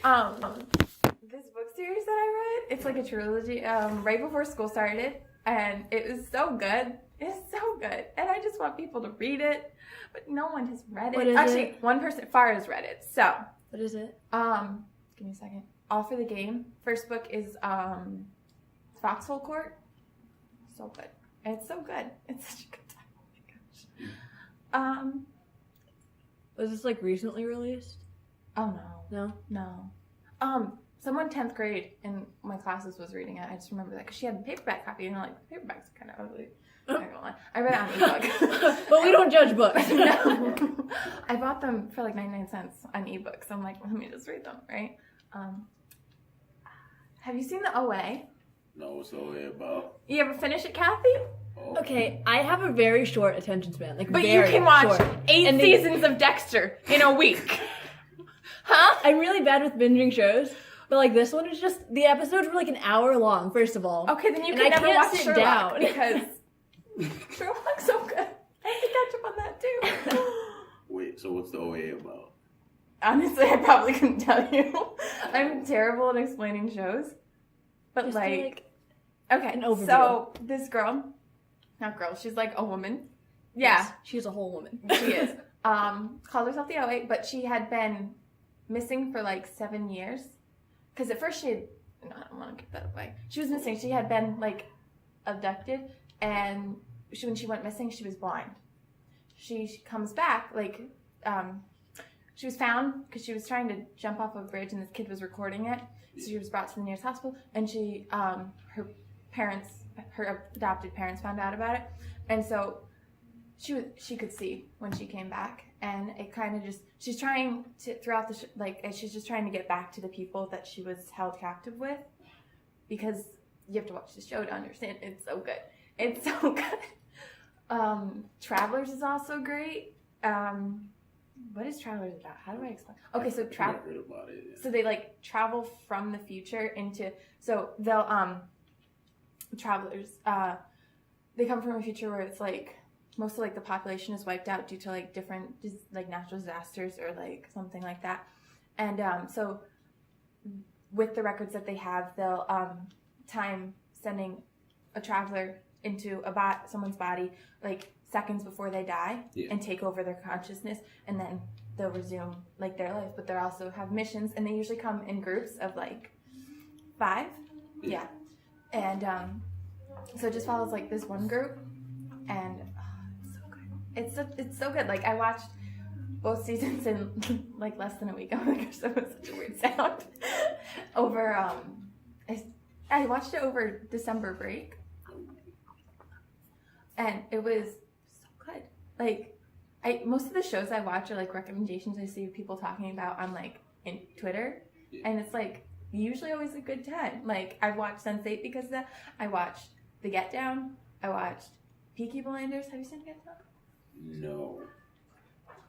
This book series that I read, it's like a trilogy, right before school started, and it was so good. It's so good, and I just want people to read it, but no one has read it. What is Actually, it? one person, Far, has read it. So, What is it? give me a second. All for the Game. First book is Foxhole Court. So good. It's so good. It's such a good time. Oh my gosh. Was this like recently released? Oh No. no. Someone 10th grade in my classes was reading it. I just remember that because she had the paperback copy, and I'm like, the paperback's kind of ugly. I'm not gonna lie. I read it on ebook. But we don't judge books. No. I bought them for like 99 cents on ebooks. I'm like, let me just read them, right? Have you seen the OA? No, what's the OA about? You ever finish it, Kathy? Oh. Okay, I have a very short attention span. Like, But very you can watch short. 8 And seasons of Dexter in a week. Huh? I'm really bad with binging shows, but like this one is just, the episodes were like an hour long, first of all. Okay, then you And can I never can't watch sit Sherlock down. because Sherlock's so good. I have to catch up on that too. Wait, so what's the OA about? Honestly, I probably couldn't tell you. I'm terrible at explaining shows. But Just like, do, okay, an overview. so this girl, not girl, she's like a woman. Yeah, Yes, she's a whole woman. she is. Called herself the OA, but she had been missing for like 7 years. Because at first she had, no, I don't want to give that away. She was missing. She had been like abducted, and when she went missing, she was blind. She comes back, like, she was found because she was trying to jump off a bridge, and this kid was recording it. So she was brought to the nearest hospital, and she, her adopted parents found out about it, and so she could see when she came back, and it kind of just, she's trying to, throughout the, she's just trying to get back to the people that she was held captive with, because you have to watch the show to understand. It's so good. It's so good. Travelers is also great. What is Travelers about? How do I explain? Okay, so I heard about it. Yeah. so they like travel from the future into, so they'll travelers they come from a future where it's like most of like the population is wiped out due to like different like natural disasters or like something like that, and so with the records that they have, they'll time sending a traveler into someone's body like seconds before they die, Yeah. and take over their consciousness, and then they'll resume like their life. But they also have missions, and they usually come in groups of like 5. Yeah. And so it just follows like this one group, and it's so good. It's so good. Like, I watched both seasons in like less than a week. Oh my gosh, that was such a weird sound. Over I watched it over December break, and it was so good. Like, most of the shows I watch are like recommendations I see people talking about on like in Twitter, and it's like usually always a good time. Like, I've watched Sense8 because of that. I watched The Get Down. I watched Peaky Blinders. Have you seen Get Down? No,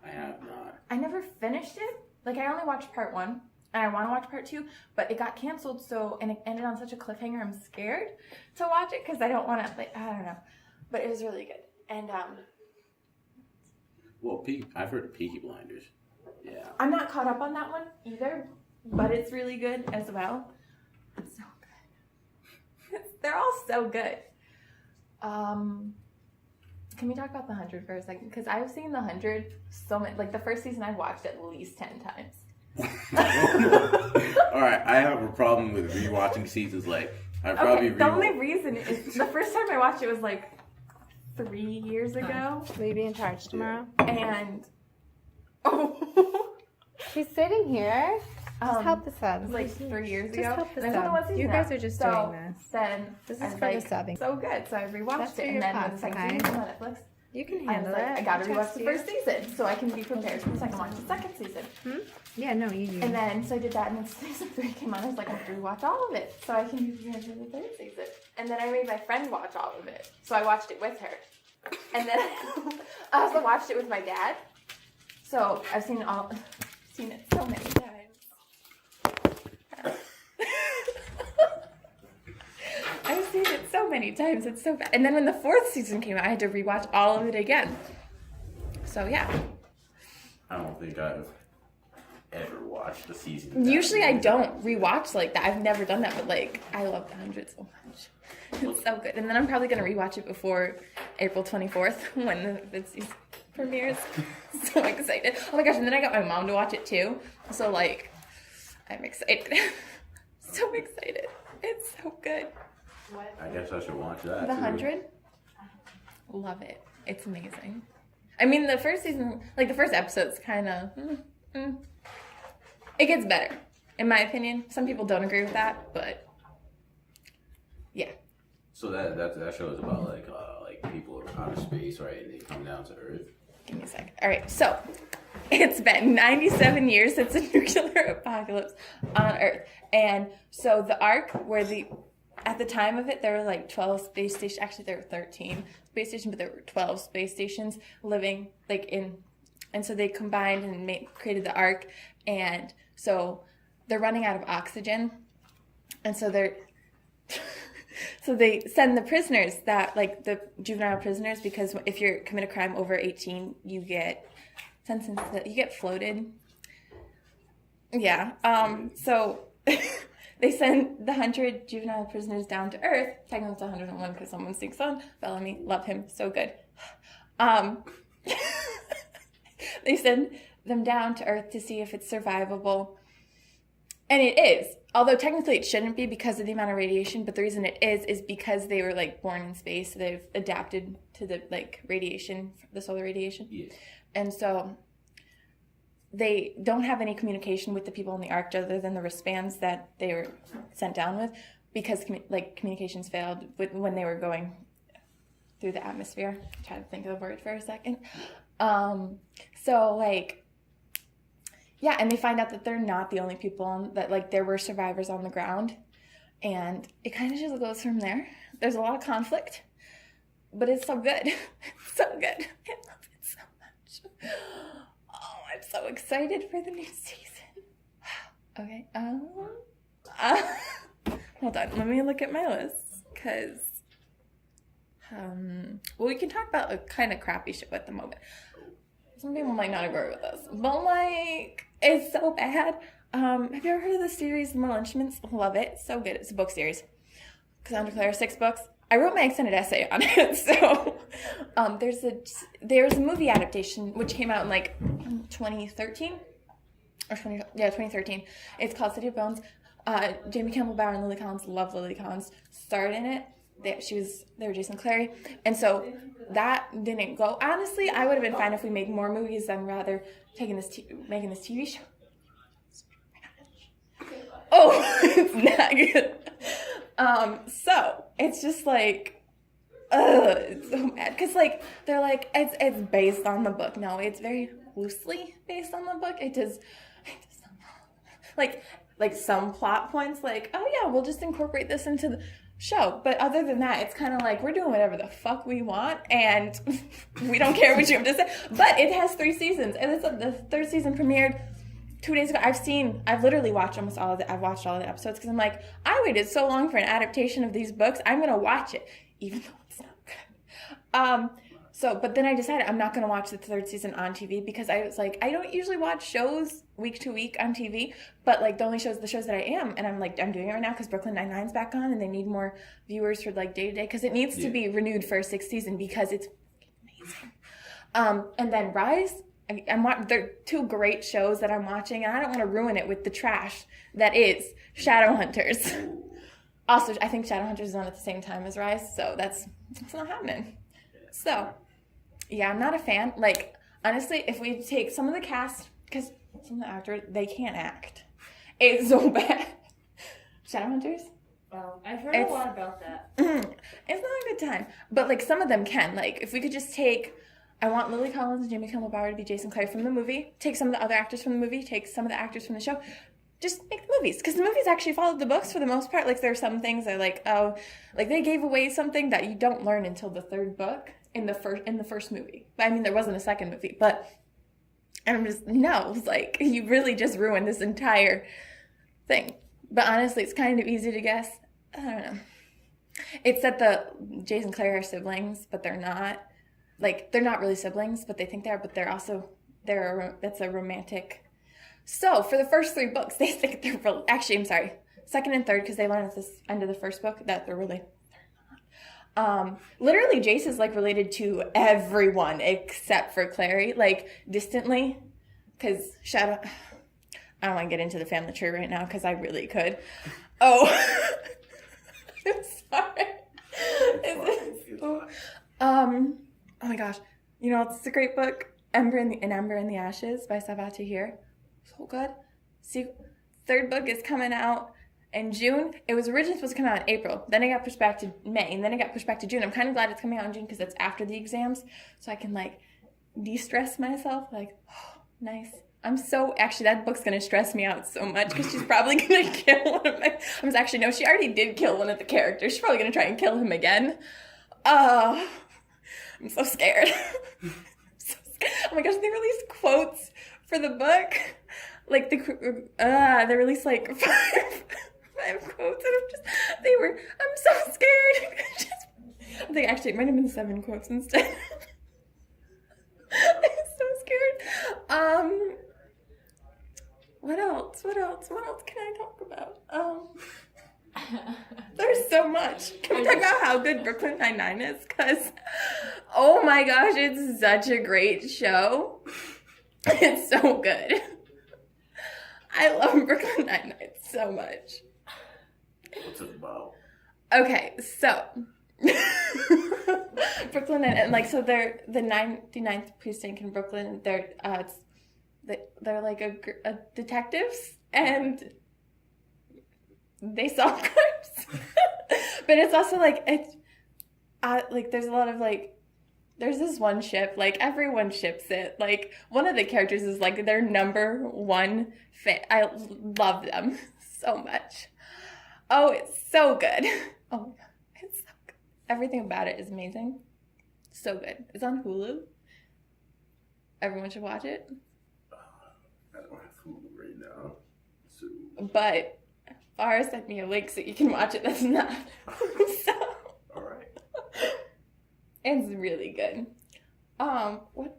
I have not. I never finished it. Like, I only watched part 1, and I want to watch part 2, but it got canceled. And it ended on such a cliffhanger. I'm scared to watch it because I don't want to. Like, I don't know, but it was really good. And Well, I've heard of Peaky Blinders. Yeah. I'm not caught up on that one either, but it's really good as well. It's so good. They're all so good. Can we talk about The 100 for a second? Because I've seen The 100 so much. Like, the first season I watched at least 10 times. All right, I have a problem with rewatching seasons. Like, I probably the only reason is the first time I watched it was like 3 years ago. Will you be in charge tomorrow? And She's sitting here. Just help the it sub. was like 3 years Just ago. help the And I don't know what sub. season You guys now. are just So doing this. Then This is I was for like, the subbing. so good. So I rewatched That's for it, and your then when pots, the second okay? season came on Netflix, You can I was handle like, it. I gotta rewatch trust the you. first season so I can be prepared for the second one, the second season. Yeah, no, you. And then so I did that, and then season 3 came on. I was like, I have to rewatch all of it so I can be prepared for the third season. And then I made my friend watch all of it, so I watched it with her. And then I also watched it with my dad. So I've seen it so many times. I've seen it so many times. It's so bad. And then when the 4th season came out, I had to rewatch all of it again. So yeah. I don't think I've ever watched rewatch the season. Usually I don't rewatch like that. I've never done that, but like I love The 100 so much. It's so good. And then I'm probably gonna rewatch it before April 24th when the season premieres. So excited. Oh my gosh, and then I got my mom to watch it too. So like I'm excited. So excited. It's so good. I guess I should watch that. The too. 100? Love it. It's amazing. I mean, the first season, like the first episode's kind of, it gets better, in my opinion. Some people don't agree with that, but yeah. So that show is about like people out of space, right? And they come down to Earth. Give me a sec. All right, so it's been 97 years since a nuclear apocalypse on Earth. And so the Ark, at the time of it, there were like 12 space stations. Actually, there were 13 space stations, but there were 12 space stations living and so they combined and created the Ark. And so they're running out of oxygen. And so so they send the prisoners the juvenile prisoners, because if you commit a crime over 18, you get sentenced, you get floated. Yeah. So they send the 100 juvenile prisoners down to Earth. Technically it's 101 because someone sings on. Bellamy, love him, so good. They send them down to Earth to see if it's survivable. And it is. Although technically it shouldn't be because of the amount of radiation, but the reason it is because they were like born in space. So they've adapted to the like radiation, the solar radiation. Yeah. And so they don't have any communication with the people in the Ark other than the wristbands that they were sent down with, because communications failed when they were going through the atmosphere. Try to think of the word for a second. So like, yeah, and they find out that they're not the only people that like there were survivors on the ground, and it kind of just goes from there. There's a lot of conflict, but it's so good. It's so good. I love it so much. Oh, I'm so excited for the new season. Okay. Hold on. Let me look at my list, because well, we can talk about a kind of crappy show at the moment. Some people might not agree with us, but like, it's so bad. Have you ever heard of the series Malenchaments? Love it. So good. It's a book series. Cassandra Clare, 6 books. I wrote my extended essay on it. So there's a movie adaptation which came out in like 2013 or 2013. It's called City of Bones. Jamie Campbell Bower and Lily Collins, love Lily Collins, starred in it. They were Jason Clary, and so that didn't go. Honestly, I would have been fine if we made more movies than rather making this TV show. Oh, it's not good. So it's just like, it's so bad, because like they're like it's based on the book. No, it's very loosely based on the book. It does like some plot points, like, oh yeah, we'll just incorporate this into the show, but other than that, it's kind of like we're doing whatever the fuck we want, and we don't care what you have to say. But it has 3 seasons, and the 3rd season premiered 2 days ago. I've literally watched I've watched all the episodes, because I'm like, I waited so long for an adaptation of these books, I'm gonna watch it, even though it's not good. But then I decided I'm not gonna watch the 3rd season on TV, because I was like, I don't usually watch shows week to week on TV, but like the shows that I am, and I'm doing it right now because Brooklyn Nine-Nine's back on, and they need more viewers for like day to day, because it needs to be renewed for a 6th season, because it's amazing. And then Rise, they're 2 great shows that I'm watching, and I don't want to ruin it with the trash that is Shadowhunters. Also, I think Shadowhunters is on at the same time as Rise, so that's not happening. So yeah, I'm not a fan. Like, honestly, if we take some of the cast, because some of the actors, they can't act. It's so bad. Shadowhunters? Oh, I've heard a lot about that. It's not a good time. But, like, some of them can. Like, if we could just take, I want Lily Collins and Jamie Campbell Bower to be Jason Clare from the movie, take some of the other actors from the movie, take some of the actors from the show, just make the movies. Because the movies actually followed the books for the most part. Like, there are some things that are like, oh, like, they gave away something that you don't learn until the 3rd book. In the first movie. I mean, there wasn't a 2nd movie, but I'm just, no, it's like, you really just ruined this entire thing. But honestly, it's kind of easy to guess. I don't know. It's that the Jason Clare are siblings, but they're not. Like, they're not really siblings, but they think they are, but they're also, that's a romantic So for the first 3 books, they think they're actually, I'm sorry, second and third, because they learn at the end of the first book that they're related. Literally, Jace is like related to everyone except for Clary, like distantly, because Shadow. I don't want to get into the family tree right now because I really could. Oh, I'm sorry. Oh my gosh, you know it's a great book, Ember in the Ashes by Sabati here. So good. See, 3rd book is coming out in June. It was originally supposed to come out in April. Then it got pushed back to May, and then it got pushed back to June. I'm kind of glad it's coming out in June because it's after the exams, so I can like de-stress myself. Like, oh, nice. Actually, that book's gonna stress me out so much because she's probably gonna kill one of my. No, she already did kill one of the characters. She's probably gonna try and kill him again. I'm so scared. Oh my gosh, they released quotes for the book. Like they released like 5 quotes, and I'm so scared. I think actually it might have been 7 quotes instead. I'm so scared. What else can I talk about? There's so much. Can we talk about how good Brooklyn Nine-Nine is? Because, oh my gosh, it's such a great show. It's so good. I love Brooklyn Nine-Nine so much. What's it about? Okay, so Brooklyn and like so they're the 99th precinct in Brooklyn. They're like a detectives and they solve crimes. But it's also like like there's a lot of like there's this one ship, like everyone ships it. Like one of the characters is like their number 1 fan. I love them so much. Oh, it's so good. Oh my god, it's so good. Everything about it is amazing. So good. It's on Hulu. Everyone should watch it. I don't have Hulu right now. So. But Farah sent me a link so you can watch it. That's not. So. All right. It's really good. What?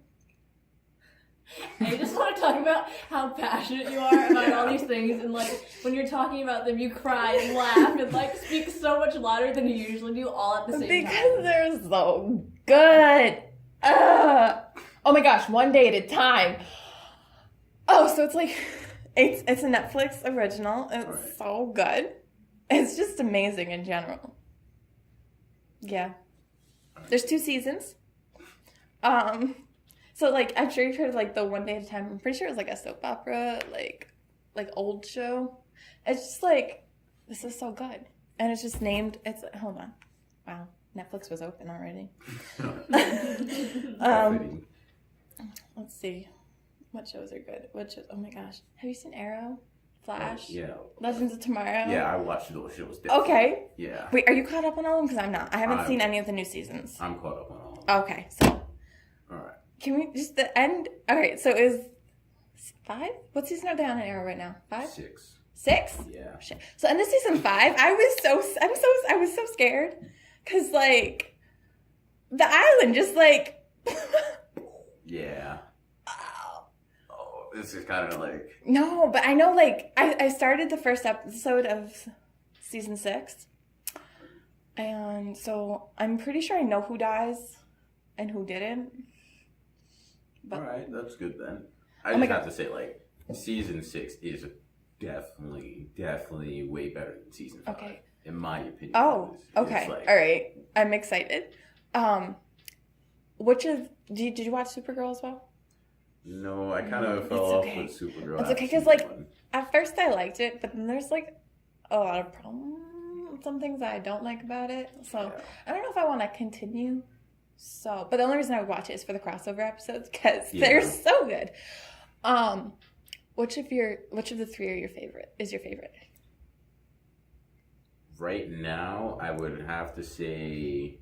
I just want to talk about how passionate you are about all these things, and like when you're talking about them, you cry and laugh and like speak so much louder than you usually do, all at the same time. Because they're so good. Oh my gosh, One Day at a Time. Oh, so it's like it's a Netflix original. It's right. So good. It's just amazing in general. Yeah. There's 2 seasons. So like I'm sure you've heard of like the One Day at a Time. I'm pretty sure it's like a soap opera, like old show. It's just like this is so good, and it's just named. Hold on, wow, Netflix was open already. Let's see, what shows are good? Oh my gosh, have you seen Arrow, Flash? Yeah. Legends of Tomorrow. Yeah, I watched those shows. Definitely. Okay. Yeah. Wait, are you caught up on all of them? Because I'm not. I haven't seen any of the new seasons. I'm caught up on all of them. Okay, so. All right. Can we just the end? All right, so is 5? What season are they on in Arrow right now? 5? 6. 6? Yeah. Oh, shit. So in this season 5, I was so scared because like the island just like. Yeah. Oh, this is kind of like. No, but I know like I started the first episode of season 6, and so I'm pretty sure I know who dies and who didn't. But, all right, that's good then. I just have to say, like, season 6 is definitely way better than season 5. Okay. In my opinion. Oh, okay. Like, all right. I'm excited. Did you watch Supergirl as well? No, I kind of fell off with Supergirl. It's okay, because, like, at first I liked it, but then there's, like, a lot of problems. Some things that I don't like about it. So, yeah. I don't know if I want to continue. So, but the only reason I would watch it is for the crossover episodes because they're so good. Which of the 3 are your favorite? Is your favorite? Right now, I would have to say.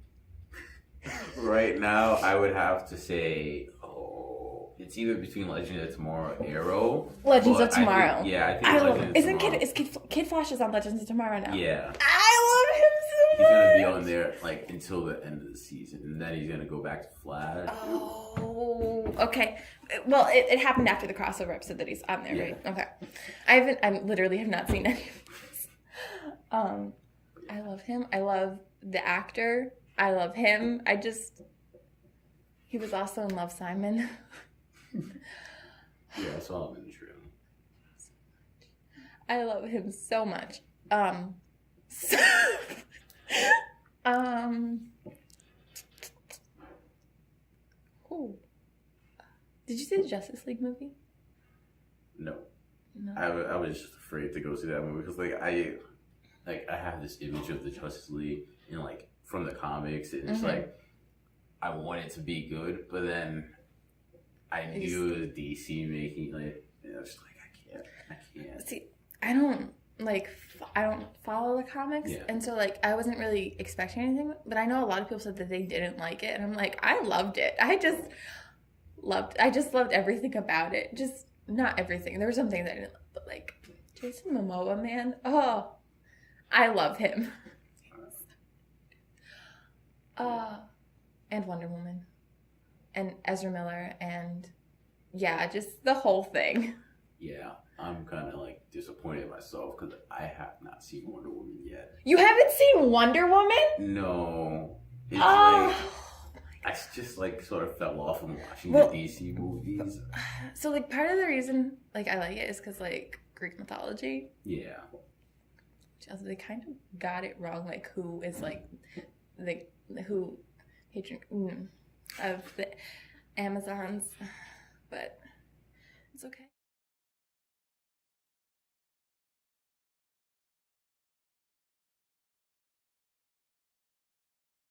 It's either between Legends of Tomorrow, Arrow. Legends of Tomorrow. I think Legends of Tomorrow. Kid Flash is on Legends of Tomorrow now? Yeah. I love him so he's gonna be on there like until the end of the season, and then he's gonna go back to Flash. Oh, okay. Well, it happened after the crossover episode that he's on there, right? Okay. I literally have not seen any of this. I love him. I love the actor. I love him. He was also in Love, Simon. Yeah, I saw him in the trailer. I love him so much. Ooh. Did you see the Justice League movie? No. No. I was just afraid to go see that movie because I have this image of the Justice League in like from the comics, and it's like I want it to be good, but then I knew it was DC making like, and I was just like I can't. See, I don't follow the comics, and so like I wasn't really expecting anything. But I know a lot of people said that they didn't like it, and I'm like, I loved it. I just loved everything about it. Just not everything. There were some things I didn't, but like Jason Momoa, man, oh, I love him. And Wonder Woman, and Ezra Miller, and yeah, just the whole thing. Yeah, I'm kind of like disappointed in myself because I have not seen Wonder Woman yet. You haven't seen Wonder Woman? No, it's like I just like sort of fell off from watching the DC movies. So like part of the reason like I like it is because like Greek mythology. Yeah. Also, they kind of got it wrong, like who is like who patron of the Amazons, but it's okay.